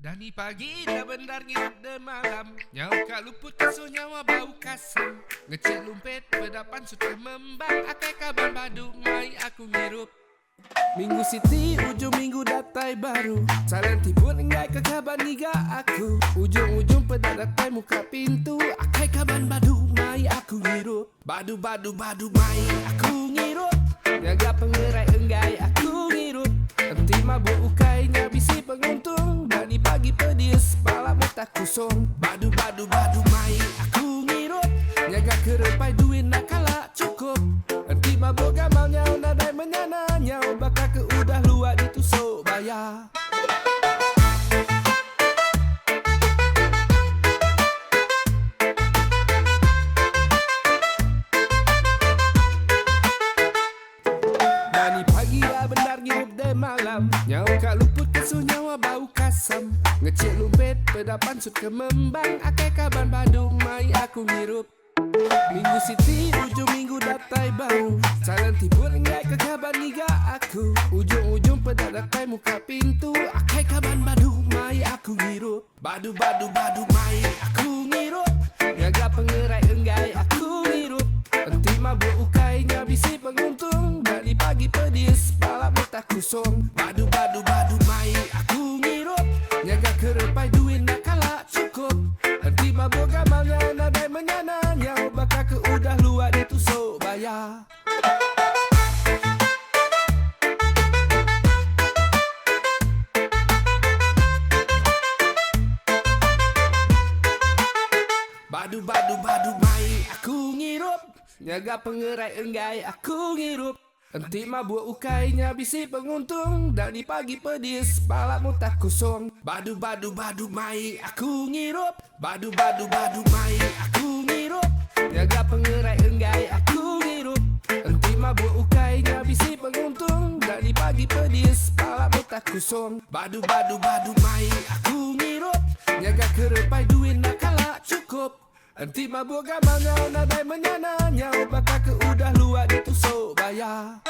Dari pagi dah benar ngirup de malam, nyawa kak luput kasuh nyawa bau kasam. Ngecek lumpet pedapan sudah membang, akai kaban badu mai aku ngirup. Minggu Siti, ujung minggu datai baru. Saran tibun enggak ke kaban niga aku. Ujung-ujung pedak datai muka pintu. Akai kaban badu mai aku ngirup. Badu mai aku ngirup. Nyaga pengerai enggai aku ngirup. Enti mabuk ukainya bisi penguntung. Dari pagi pedis, malam tak kusong. Badu mai aku ngirup. Nyaga kerepai duit nak kalah cukup. Enti mabuk gamal nyau nadai menyana nyau. Bakal ke udah luar ditusuk bayar. Dari pagi dah benar ngirup de malam. Nyau kak luput kesuh nyawa bau kasam. Ngecek lumpet pedapan sud ke membang. Akai kaban badu mai aku ngirup. Minggu Siti, ujung minggu datai baru. Saran tibur enggak ke kaban niga aku. Ujung-ujung pedak datai muka pintu. Akai kaban badu mai aku ngirup. Badu mai aku ngirup. Nyaga pengerai enggai aku ngirup. Enti mabuk ukainya bisi penguntung. Dari pagi pedis, malam tak kusong. Badu mai aku ngirup. Nyaga kerepai duit nak kalah cukup. Enti mabuk gamalnya nadai menyana nyau. Bakal ke udah luar ditusuk bayar. Badu mai aku ngirup. Nyaga pengerai enggai aku ngirup. Enti mabuk ukainya bisi penguntung. Dari pagi pedis, malam tak kosong. Badu mai aku ngirup. Badu mai aku ngirup. Nyaga pengerai enggai aku ngirup. Enti mabuk ukainya bisi penguntung. Dari pagi pedis, malam tak kosong. Badu mai aku ngirup. Nyaga kerepai duit nak kalah cukup. Enti mabuk gamal nyau nadai menyana nyau. Bakal ke udah luar ditusuk bayar.